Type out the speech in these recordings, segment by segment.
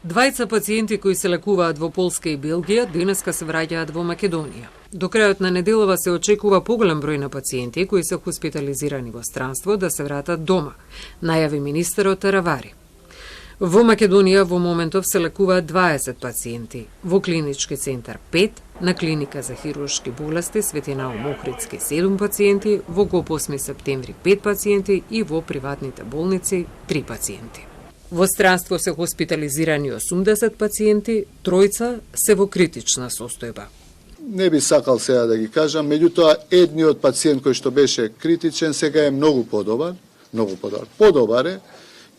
Двајца пациенти кои се лекуваат во Полска и Белгија денеска се враќаат во Македонија. До крајот на неделава се очекува поголем број на пациенти кои се хоспитализирани во странство да се вратат дома, најави министерот Равари. Во Македонија во моментов се лекуваат 20 пациенти, во клинички центар 5, на клиника за хируршки болести Свети Наум Охридски 7 пациенти, во ГОП 8 септември 5 пациенти и во приватните болници 3 пациенти. Во странство се хоспитализирани 80 пациенти, тројца се во критична состојба. Не би сакал сега да ги кажам, меѓутоа едниот пациент кој што беше критичен сега е многу подобар. Подобар е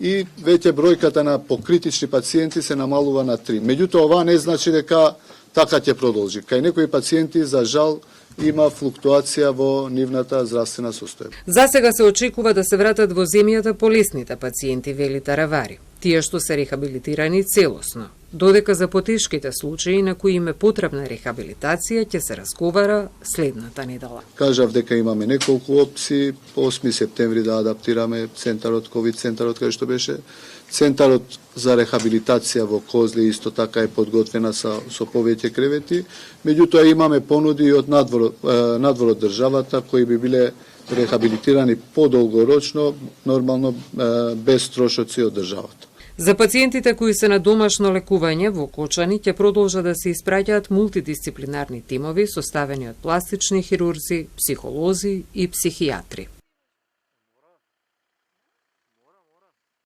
и веќе бројката на покритични пациенти се намалува на 3. Меѓутоа ова не значи дека така ќе продолжи. Кај некои пациенти за жал има флуктуација во нивната здравствена состојба. За сега се очекува да се вратат во земјата полесните пациенти, вели Равари, тие што се рехабилитирани целосно, додека за потешките случаи на кои им е потребна рехабилитација ќе се разговара следната недела. Кажав дека имаме неколку опции, по 8 септември да адаптираме центарот, ковид центарот кај што беше. Центарот за рехабилитација во Козле исто така е подготвена со повеќе кревети, меѓутоа имаме понуди од надвор од државата кои би биле рехабилитирани подолгорочно, нормално без трошоци од државата. За пациентите кои се на домашно лекување во Кочани ќе продолжат да се испраќаат мултидисциплинарни тимови составени од пластични хирурзи, психолози и психијатри.